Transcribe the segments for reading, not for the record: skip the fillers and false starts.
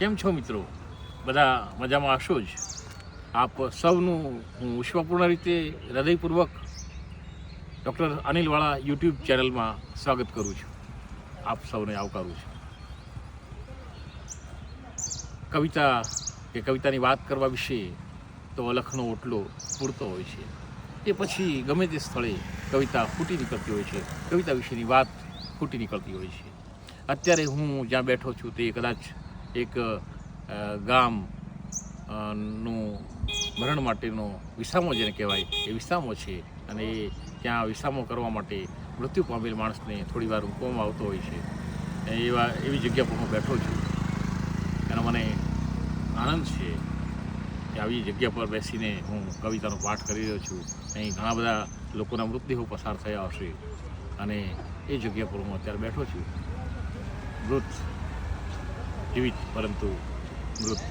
કેમ છો મિત્રો? બધા મજામાં હશો જ. આપ સૌનું હું વિશ્વપૂર્ણ રીતે હૃદયપૂર્વક ડૉક્ટર અનિલ વાળા યુટ્યુબ ચેનલમાં સ્વાગત કરું છું. આપ સૌને આવકારું છું. કવિતા કે કવિતાની વાત કરવા વિશે તો અલખનો ઓટલો પૂરતો હોય છે. એ પછી ગમે તે સ્થળે કવિતા ફૂટી નીકળતી હોય છે. કવિતા વિશેની વાત ફૂટી નીકળતી હોય છે. અત્યારે હું જ્યાં બેઠો છું તે કદાચ એક ગામ નું મરણ માટેનો વિસામો જેને કહેવાય એ વિસામો છે. અને ત્યાં વિસામો કરવા માટે મૃત્યુ પામેલ માણસને થોડી વાર મૂકવામાં આવતો હોય છે. એવી જગ્યા પર હું બેઠો છું અને મને આનંદ છે કે આવી જગ્યા પર બેસીને હું કવિતાનો પાઠ કરી રહ્યો છું. અહીં ઘણા બધા લોકોના મૃતદેહો પસાર થયા હશે અને એ જગ્યા પર હું અત્યારે બેઠો છું. મૃત જીવિત પરંતુ મૃત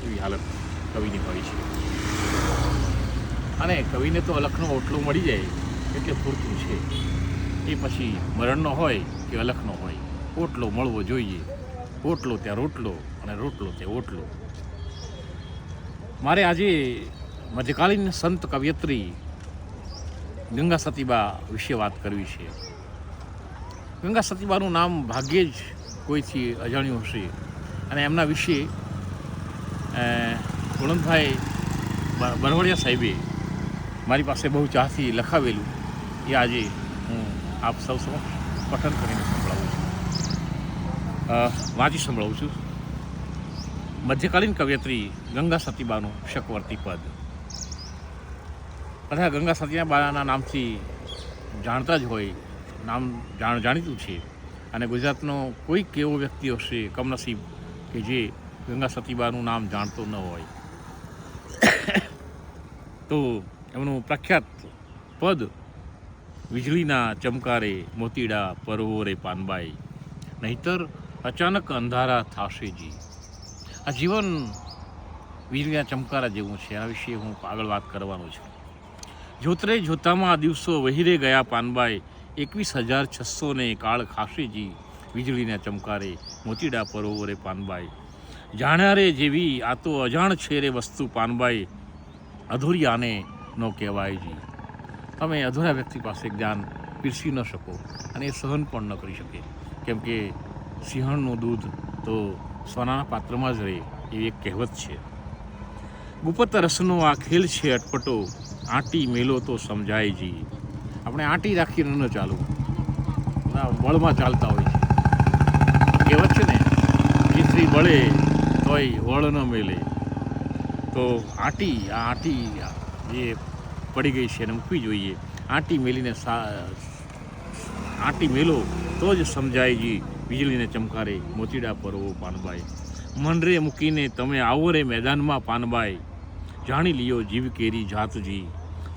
એવી હાલત કવિની હોય છે. અને કવિને તો અલખનો ઓટલો મળી જાય એટલે પૂરતું છે. એ પછી મરણનો હોય કે અલખનો હોય, ઓટલો મળવો જોઈએ. ઓટલો ત્યાં રોટલો અને રોટલો ત્યાં ઓટલો. મારે આજે મધ્યકાલીન સંત કવયત્રી ગંગા સતીબા વિશે વાત કરવી છે. ગંગા સતીબાનું નામ ભાગ્યે જ કોઈથી અજાણ્યું હશે અને એમના વિશે ગુણવંતભાઈ બરવડિયા સાહેબે મારી પાસે બહુ ચાહથી લખાવેલું એ આજે હું આપ સૌ સમક્ષ પઠન કરીને વાંચી સંભળાવું છું. મધ્યકાલીન કવયત્રી ગંગા સતીબાનું શકવર્તી પદ. બધા ગંગા સતીબાના નામથી જાણતા જ હોય, નામ જાણીતું છે. અને ગુજરાતનો કોઈક એવો વ્યક્તિ હશે કમનસીબ કે જે ગંગા સતીબાનું નામ જાણતો ન હોય. તો એમનું પ્રખ્યાત પદ વીજળીના ચમકારે મોતીડા પરવો રે પાનબાઈ, નહીતર અચાનક અંધારા થાશે જી. આ જીવન વીજળીના ચમકારા જેવું છે. એના વિશે હું આગળ વાત કરવાનો છું. જોતરે જોતામાં આ દિવસો વહીરે ગયા પાનબાઈ, 21,600 કાળ ખાશેજી. વીજળીના ચમકારે મોતીડા પરવો રે પાનબાઈ, જાણ્યારે જેવી આ તો અજાણ છે રે વસ્તુ પાનબાઈ, અધૂરી આને ન કહેવાય જી. તમે અધૂરા વ્યક્તિ પાસે જ્ઞાન પીરસી ન શકો અને એ સહન પણ ન કરી શકે, કેમ કે સિંહણનું દૂધ તો સોનાના પાત્રમાં જ રહે એવી એક કહેવત છે. ગુપત રસનો આ ખેલ છે અટપટો, આંટી મેલો તો સમજાય જી. આપણે આંટી રાખીને ન ચાલવું, વળમાં ચાલતા હોય છે. કહેવત છે ને, કેસરી બળે તોય વળ ન મેલે. તો આંટી જે પડી ગઈ છે એને મૂકવી જોઈએ. આંટી મેલીને આંટી મેલો તો જ સમજાય જી. વીજળીને ચમકારે મોતીડા પરવો પાનબાઈ, મનરે મૂકીને તમે આવો રે મેદાનમાં પાનબાઈ, જાણી લિયો જીવ કેરી જાતજી.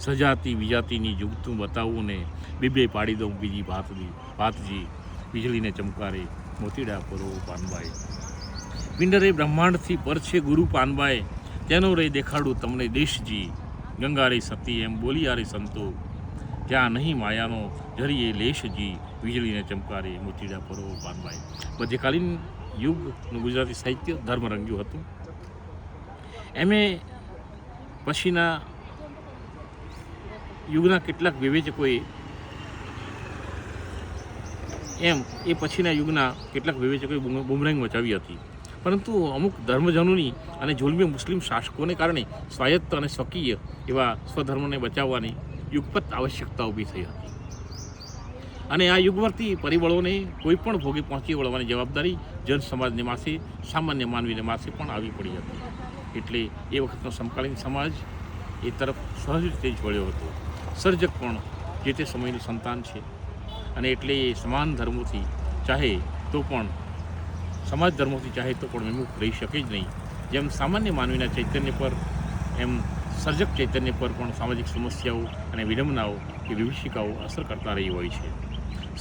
સજાતી વિજાતીની જુગતું બતાવું ને બે પાડી દઉં બીજી ભાતજી. વીજળીને ચમકારે મોતીડા પરવો પાનબાઈ, પિંડરે બ્રહ્માંડથી પર છે ગુરુ પાનબાઈ, તેનો રે દેખાડું તમને દેશજી. ગંગા રે સતી એમ બોલિયા રે સંતો, જ્યાં નહીં માયાનો જરીએ લેશજી. વીજળીને ચમકારે મોતીડા પરવો પાનબાઈ. મધ્યકાલીન યુગનું ગુજરાતી સાહિત્ય ધર્મ રંગ્યું હતું. પછીના યુગના કેટલાક વિવેચકોએ બુમરેંગ મચાવી હતી. પરંતુ અમુક ધર્મજનોની અને જુલ્મી મુસ્લિમ શાસકોને કારણે સ્વાયત્ત અને સ્વકીય એવા સ્વધર્મને બચાવવાની યુગપત આવશ્યકતા ઊભી થઈ હતી. અને આ યુગવર્તી પરિબળોને કોઈ પણ ભોગે પહોંચી વળવાની જવાબદારી જનસમાજને માથે, સામાન્ય માનવીને માથે પણ આવી પડી હતી. એટલે એ વખતનો સમકાલીન સમાજ એ તરફ સહજ રીતે જ વળ્યો હતો. સર્જક પણ જે તે સમયનું સંતાન છે અને એટલે એ સમાન ધર્મોથી ચાહે તો પણ વિમુખ રહી શકે જ નહીં. જેમ સામાન્ય માનવીના ચૈતન્ય પર, એમ સર્જક ચૈતન્ય પર પણ સામાજિક સમસ્યાઓ અને વિડંબનાઓ કે વિભીષિકાઓ અસર કરતા રહી હોય છે.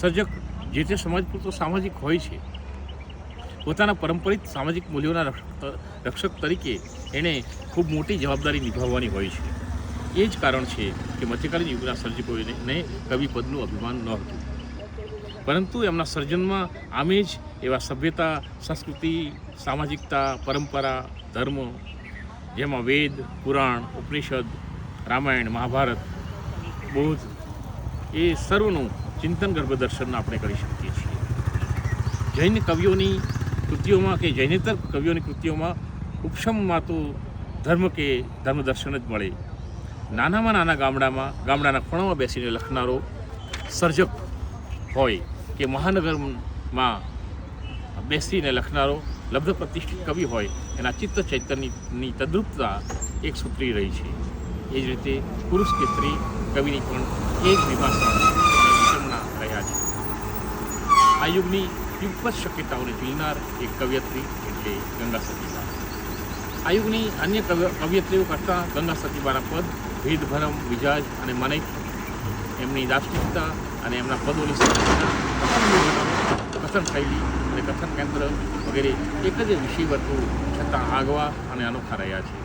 સર્જક જે તે સમાજ પૂરતો સામાજિક હોય છે. પોતાના પરંપરિત સામાજિક મૂલ્યોના રક્ષક તરીકે એણે ખૂબ મોટી જવાબદારી નિભાવવાની હોય છે. એ જ કારણ છે કે મધ્યકાલીન યુગના સર્જકોને કવિપદનું અભિમાન ન હતું. પરંતુ એમના સર્જનમાં આમે જ એવા સભ્યતા, સંસ્કૃતિ, સામાજિકતા, પરંપરા, ધર્મ, જેમાં વેદ, પુરાણ, ઉપનિષદ, રામાયણ, મહાભારત, બૌદ્ધ, એ સર્વનું ચિંતન ગર્ભ દર્શન આપણે કરી શકીએ છીએ. જૈન કવિઓની કૃતિઓમાં કે જૈનેતર કવિઓની કૃતિઓમાં ઉપશમમાં તો ધર્મ કે ધર્મ દર્શન જ મળે. નાનામાં નાના ગામડાના ખૂણામાં બેસીને લખનારો સર્જક હોય કે મહાનગરમાં બેસીને લખનારો લબ્ધ પ્રતિષ્ઠિત કવિ હોય, એના ચિત્ત ચૈતન્યની તદ્રુપતા એક સૂત્રી રહી છે. એ જ રીતે પુરુષ કે સ્ત્રી કવિની પણ એ જ વિભાષણ રહ્યા છે. આ યુગની યુગપત શક્યતાઓને ઝીલનાર એક કવિયત્રી એટલે ગંગા સતીબા. આ યુગની અન્ય કવિયત્રીઓ કરતાં ગંગા સતીબાના પદ ભેદભરમ, વિજાજ અને મનૈક, એમની દાર્શનિકતા અને એમના પદોની કથન શૈલી અને કથન કેન્દ્ર વગેરે એક જ વિષય વર્તુળ છતાં આગવા અને અનોખા રહ્યા છે.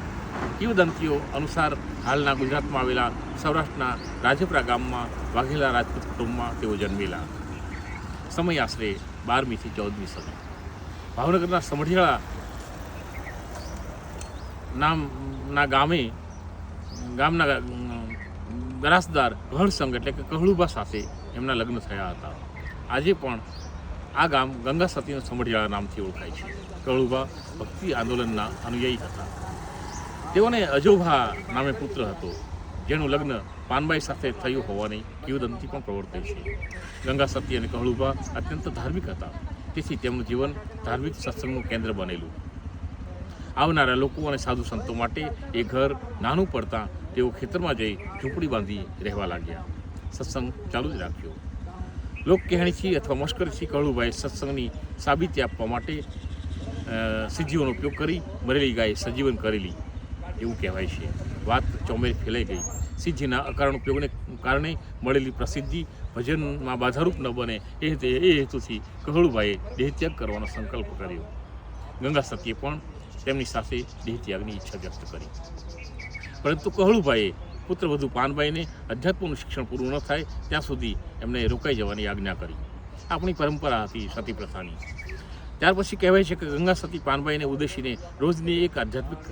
કિંવદંતીઓ અનુસાર હાલના ગુજરાતમાં આવેલા સૌરાષ્ટ્રના રાજપરા ગામમાં વાઘેલા રાજપૂત કુટુંબમાં તેઓ જન્મેલા. સમય આશરે 12મી થી 14મી સદી. ભાવનગરના સમઢિયાળા નામના ગામના ગરાસદાર ઘરસંગ એટલે કે કહળુબા સાથે એમના લગ્ન થયા હતા. આજે પણ આ ગામ ગંગા સતીના સમઢિયાળા નામથી ઓળખાય છે. કહળુબા ભક્તિ આંદોલનના અનુયાયી હતા. તેઓને અજોભા નામે પુત્ર હતો, જેનું લગ્ન પાનબાઈ સાથે થયું હોવાની કિંવદંતી પણ પ્રવર્તે છે. ગંગા સતી અને કહળુબા અત્યંત ધાર્મિક હતા, તેથી તેમનું જીવન ધાર્મિક સત્સંગનું કેન્દ્ર બનેલું. આવનારા લોકો અને સાધુ સંતો માટે એ ઘર નાનું પડતા તેઓ ખેતરમાં જઈ ઝૂંપડી બાંધી રહેવા લાગ્યા. સત્સંગ ચાલુ જ રાખ્યો. લોકકહેણીથી અથવા મશ્કરીથી કહળુબાએ સત્સંગની સાબિતી આપવા માટે સિદ્ધિઓનો ઉપયોગ કરી મરેલી ગાય સજીવન કરેલી એવું કહેવાય છે. વાત ચોમેર ફેલાઈ ગઈ. સિદ્ધિના અકારણ ઉપયોગને કારણે મળેલી પ્રસિદ્ધિ ભજનમાં બાધારૂપ ન બને એ હેતુથી કહળુબાએ દેહત્યાગ કરવાનો સંકલ્પ કર્યો. ગંગા સતીએ પણ તેમની સાથે દેહત્યાગની ઈચ્છા વ્યક્ત કરી. પરંતુ કહળુબાએ પુત્રવધુ પાનબાઈને અધ્યાત્મનું શિક્ષણ પૂરું ન થાય ત્યાં સુધી એમને રોકાઈ જવાની આજ્ઞા કરી. આપણી પરંપરા હતી સતી પ્રથાની. ત્યાર પછી કહેવાય છે કે ગંગા સતી પાનબાઈને ઉદ્દેશીને રોજની એક આધ્યાત્મિક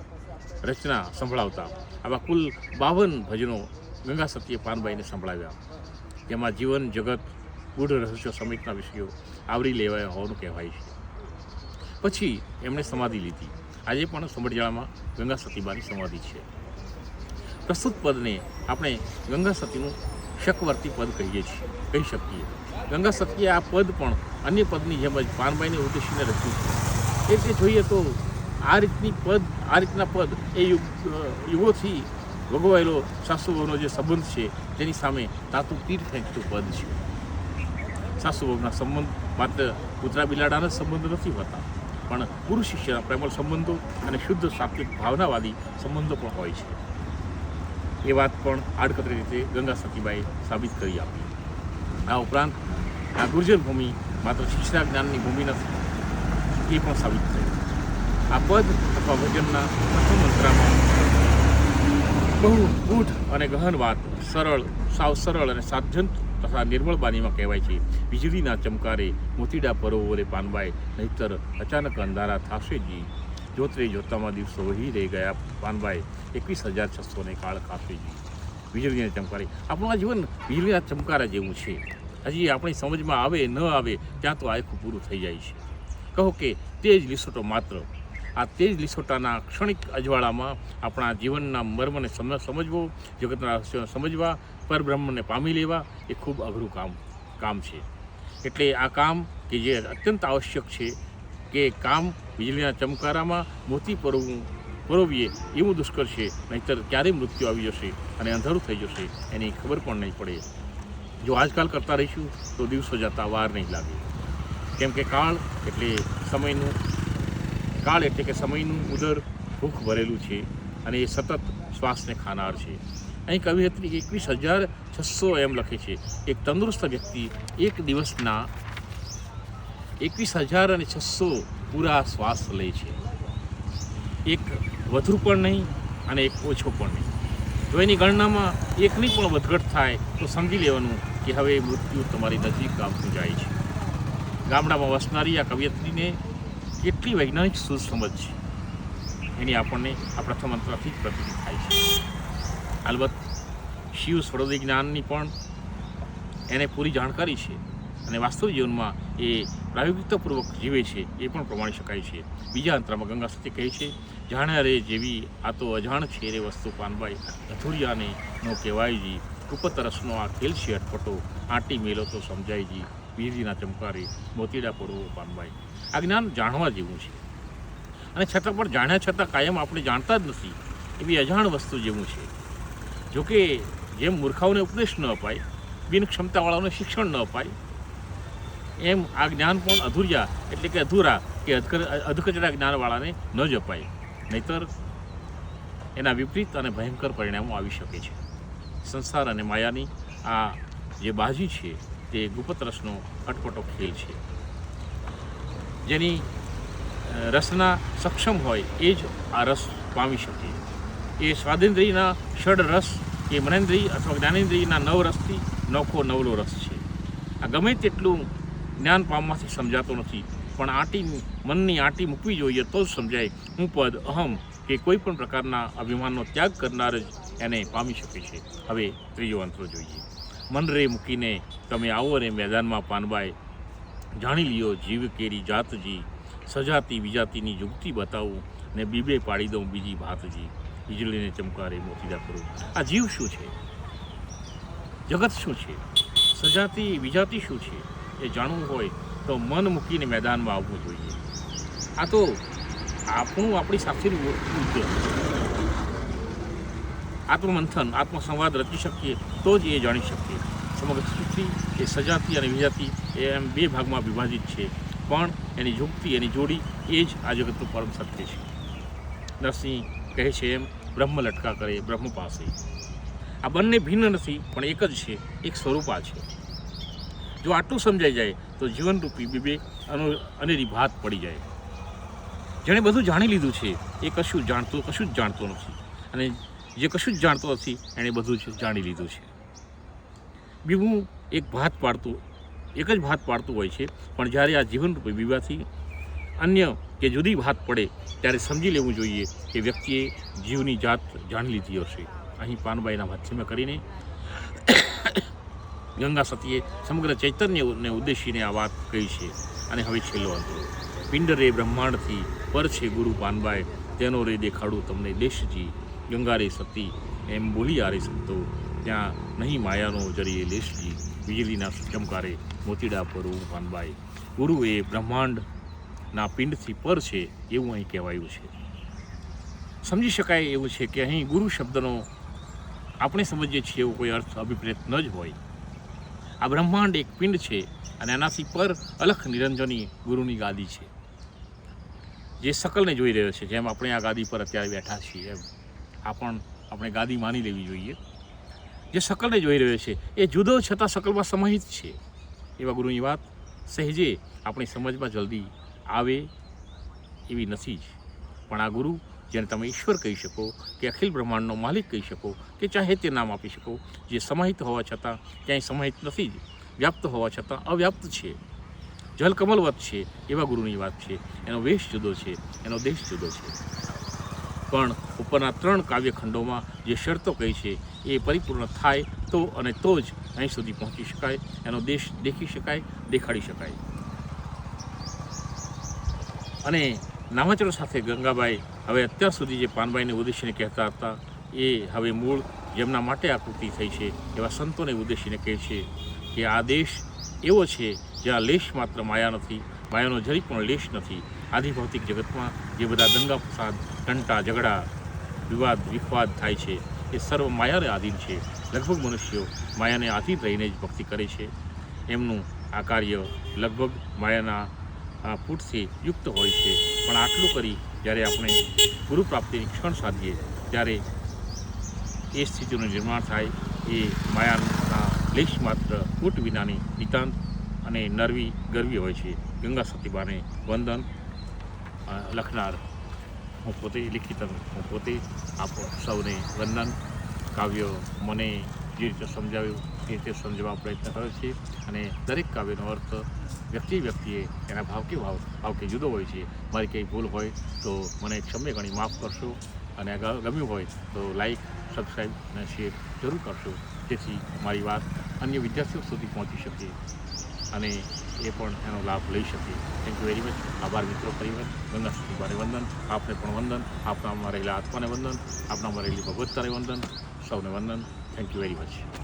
રચના સંભળાવતા. આવા કુલ 52 ભજનો ગંગા સતીએ પાનબાઈને સંભળાવ્યા, જેમાં જીવન, જગત, ગૂઢ રહસ્યો સમેતના વિષયો આવરી લેવાયા હોવાનું કહેવાય છે. પછી એમણે સમાધિ લીધી. આજે પણ સમઢિયાળામાં ગંગા સતીબાની સમાધિ છે. પ્રસ્તુત પદને આપણે ગંગા સતીનું શકવર્તી પદ કહી શકીએ. ગંગા સતીએ આ પદ પણ અન્ય પદની જેમ જ પાનબાઈને ઉદ્દેશીને રચ્યું છે. એટલે જોઈએ તો આ રીતના પદ એ યુગોથી ભોગવાયેલો સાસુવહુનો જે સંબંધ છે તેની સામે તાતું તીર ફેંકતું પદ છે. સાસુવહુના સંબંધ માત્ર કૂતરા બિલાડાના સંબંધ નથી હોતા, પણ ગુરુ શિષ્યના પ્રેમળ સંબંધો અને શુદ્ધ સાત્વિક ભાવનાવાદી સંબંધો પણ હોય છે. એ વાત પણ આડકતરી રીતે ગંગા સતીબાએ સાબિત કરી આપી. આ ઉપરાંત આ ગુર્જર ભૂમિ માત્ર શિક્ષા જ્ઞાનની ભૂમિ નથી, એ પણ સાબિત થયું. આ પદ અથવા ભજનના પ્રથમ મંત્રામાં બહુ ગૂઢ અને ગહન વાત સાવ સરળ અને સાધ્યંત તથા નિર્મળ બાનીમાં કહેવાય છે. વીજળીના ચમકારે મોતીડા પરોવરે પાનબાઈ, નહીતર અચાનક અંધારા થાશે જી. જોતરે જોતામાં દિવસો વહી રહી ગયા પાનબાઈ, 21,600 કાળ ખાશે જી. વીજળીના ચમકારે આપણું આ જીવન વીજળીના ચમકારા જેવું છે. હજી આપણી સમજમાં આવે ન આવે ત્યાં તો આખું પૂરું થઈ જાય છે. કહો કે તે જ લીસોટો માત્ર. આ તે જ લીસોટાના ક્ષણિક અજવાળામાં આપણા જીવનના મર્મને સમજવો, જગતના રહસ્યોને સમજવા, પરબ્રહ્મને પામી લેવા એ ખૂબ અઘરું કામ છે. એટલે આ કામ કે જે અત્યંત આવશ્યક છે કે કામ વીજળીના ચમકારામાં મોતી પરોવીએ એવું દુષ્કર છે, નહીંતર ક્યારેય મૃત્યુ આવી જશે અને અંધારું થઈ જશે એની ખબર પણ નહીં પડે. જો આજકાલ કરતા રહીશું તો દિવસો જતાં વાર નહીં લાગે. કેમ કે કાળ એટલે કે સમયનું ઉદર ભૂખ ભરેલું છે અને એ સતત શ્વાસને ખાનાર છે. અહીં કવિયત્રી 21,600 એમ લખે છે. એક તંદુરસ્ત વ્યક્તિ એક દિવસના 21,600 પૂરા શ્વાસ લે છે. એક વધુ પણ નહીં અને એક ઓછો પણ નહીં. જો એની ગણનામાં એકની પણ વધઘટ થાય તો સમજી લેવાનું કે હવે મૃત્યુ તમારી નજીક આવતું જાય છે. ગામડામાં વસનારી આ કવિયત્રીને કેટલી વૈજ્ઞાનિક સૂઝ સમજ છે એની આપણને આ પ્રથમ અંતરથી જ પ્રતીતિ થાય છે. અલબત્ત શિવ સ્વરૂપ જ્ઞાનની પણ એને પૂરી જાણકારી છે અને વાસ્તવિક જીવનમાં એ પ્રાયોગિકતાપૂર્વક જીવે છે એ પણ પ્રમાણી શકાય છે. બીજા અંતરામાં ગંગા સતી કહે છે, જાણ્યા રે જેવી આ તો અજાણ છે રે વસ્તુ પાનબાઈ, અધૂરિયાને નો કહેવાયજી, કુપતરસનો આ ખેલ છે અટપટો, આંટી મેલો તો સમજાયજી, વીજળીના ચમકારે મોતીડા પડવો પાનબાઈ. આ જ્ઞાન જાણવા જેવું છે અને છતાં પણ જાણ્યા છતાં કાયમ આપણે જાણતા જ નથી એવી અજાણ વસ્તુ જેવું છે. જોકે જેમ મૂર્ખાઓને ઉપદેશ ન અપાય, બિન ક્ષમતાવાળાઓને શિક્ષણ ન અપાય, એમ આ જ્ઞાન પણ અધૂરિયા એટલે કે અધૂરા કે અધકચરા જ્ઞાનવાળાને ન જ અપાય, નહીતર એના વિપરીત અને ભયંકર પરિણામો આવી શકે છે. સંસાર અને માયાની આ જે બાજી છે તે ગુપ્તરસનો અટપટો ખેલ છે. જેની રસના સક્ષમ હોય એ જ આ રસ પામી શકે. એ સ્વાદેન્દ્રિયના ષડ રસ કે મનેન્દ્રિય અથવા જ્ઞાનેન્દ્રિયના નવ રસથી નોખો નવલો રસ છે. આ ગમે તેટલું જ્ઞાન પામવાથી સમજાતો નથી, પણ મનની આંટી મૂકવી જોઈએ તો જ સમજાય. હું પદ, અહમ કે કોઈ પણ પ્રકારના અભિમાનનો ત્યાગ કરનાર જ એને પામી શકે છે. હવે ત્રીજો અંતરો જોઈએ. મન રે મૂકીને તમે આવો ને મેદાનમાં પાનબાઈ, જાણી લ્યો જીવ કેરી જાતજી, સજાતી વિજાતીની યુક્તિ બતાવું ને બીબે પાડી દઉં બીજી ભાતજી, વીજળીને ચમકારે મોતીડા કરું. આ જીવ શું છે, જગત શું છે, સજાતી વિજાતી શું છે એ જાણવું હોય તો મન મૂકીને મેદાનમાં આવવું જોઈએ. આ તો આપણી સાથેનું આત્મમંથન, આત્મસંવાદ રચી શકીએ તો જ એ જાણી શકીએ. સમગ્ર સૃષ્ટિ એ સજાતી અને વિજાતી એમ બે ભાગમાં વિભાજિત છે, પણ એની યુક્તિ, એની જોડી એ જ આ જગતનું પરમ સત્ય છે. નરસિંહ કહે છે એમ, બ્રહ્મ લટકા કરે બ્રહ્મ પાસે. આ બંને ભિન્ન નથી પણ એક જ છે, એક સ્વરૂપા છે. જો આટલું સમજાઈ જાય તો જીવનરૂપી બીબે અનેરી ભાત પડી જાય. જેણે બધું જાણી લીધું છે એ કશું જ જાણતો નથી, અને જે કશું જ જાણતો નથી એણે બધું જ જાણી લીધું છે. બીબું એક જ ભાત પાડતું હોય છે, પણ જ્યારે આ જીવનરૂપી બીબાથી અન્ય કે જુદી ભાત પડે ત્યારે સમજી લેવું જોઈએ કે વ્યક્તિએ જીવની જાત જાણી લીધી હશે. અહીં પાનબાઈના માધ્યમે કરીને ગંગા સતીએ સમગ્ર ચૈતન્યને ઉદ્દેશીને આ વાત કહી છે. અને હવે છેલ્લો અંતરો. પિંડ રે બ્રહ્માંડથી પર છે ગુરુ પાનબાઈ, તેનો રે દેખાડું તમને દેશજી, ગંગા રે સતી એમ બોલી આરે સંતો, ત્યાં નહીં માયાનો જરીએ લેશજી, વીજળીના ચમકારે મોતીડા પરવું પાનબાઈ. ગુરુ એ બ્રહ્માંડના પિંડથી પર છે એવું અહીં કહેવાયું છે. સમજી શકાય એવું છે કે અહીં ગુરુ શબ્દનો આપણે સમજીએ છીએ એવો કોઈ અર્થ અભિપ્રેત ન જ હોય. આ બ્રહ્માંડ એક પિંડ છે અને એનાથી પર અલખ નિરંજની ગુરુની ગાદી છે, જે સકલને જોઈ રહ્યો છે. જેમ આપણે આ ગાદી પર અત્યારે બેઠા છીએ એમ આપણે ગાદી માની લેવી જોઈએ. જે સકલને જોઈ રહ્યો છે એ જુદો છતાં સકલમાં સમાહિત છે. એવા ગુરુની વાત સહેજે આપણી સમજમાં જલ્દી આવે એવી નથી જ. પણ આ ગુરુ, જેને તમે ઈશ્વર કહી શકો કે અખિલ બ્રહ્માંડનો માલિક કહી શકો કે ચાહે તે નામ આપી શકો, જે સમાહિત હોવા છતાં ક્યાંય સમાહિત નથી જ, વ્યાપ્ત હોવા છતાં અવ્યાપ્ત છે, જલકમલવત છે, એવા ગુરુની વાત છે. એનો વેશ જુદો છે, એનો દેશ જુદો છે, પણ ઉપરના 3 કાવ્યખંડોમાં જે શરતો કહી છે એ પરિપૂર્ણ થાય તો અને તો જ અહીં સુધી પહોંચી શકાય, એનો દેશ દેખી શકાય, દેખાડી શકાય. અને નામાચરણ સાથે ગંગાબાઈ હવે અત્યાર સુધી જે પાનબાઈને ઉદ્દેશીને કહેતા હતા એ હવે મૂળ જેમના માટે આ કૃતિ થઈ છે એવા સંતોને ઉદ્દેશીને કહે છે કે આ દેશ એવો છે જ્યાં લેશ માત્ર માયા નથી, માયાનો જરી પણ લેશ નથી. આધિભૌતિક જગતમાં જે બધા દંગા ફસાદ, ટંટા ઝઘડા, વિવાદ થાય છે એ સર્વ માયાને આધીન છે. લગભગ મનુષ્યો માયાને આધીન રહીને જ ભક્તિ કરે છે. એમનું આ કાર્ય લગભગ માયાના પૂટથી યુક્ત હોય છે. પણ આટલું કરી જ્યારે આપણે ગુરુ પ્રાપ્તિની ક્ષણ સાધીએ ત્યારે એ સ્થિતિનું નિર્માણ થાય એ માયાના લેશ માત્ર પૂટ વિનાની નિતાંત અને ગરવી હોય છે. ગંગા સતીબાને વંદન લખનાર હું પોતે, લિખિતન હું પોતે. આપ સૌને વંદન. કાવ્ય મને જે રીતે સમજાવ્યું એ એ રીતે સમજવા પ્રયત્ન કર્યો છે. અને દરેક કાવ્યનો અર્થ વ્યક્તિએ એના ભાવ કે જુદો હોય છે. મારી કંઈ ભૂલ હોય તો મને ક્ષમ્ય ગણી માફ કરશો. અને ગમ્યું હોય તો લાઈક, સબસ્ક્રાઈબ અને શેર જરૂર કરશો, જેથી મારી વાત અન્ય વિદ્યાર્થીઓ સુધી પહોંચી શકે અને એ પણ એનો લાભ લઈ શકે. Thank you very much. આભાર મિત્રો. ફરી ગંગા સ્તુતિબાને વંદન, આપને પણ વંદન, આપનામાં રહેલા આત્માને વંદન, આપનામાં રહેલી ભગવત્તાને વંદન, સૌને વંદન. Thank you very much.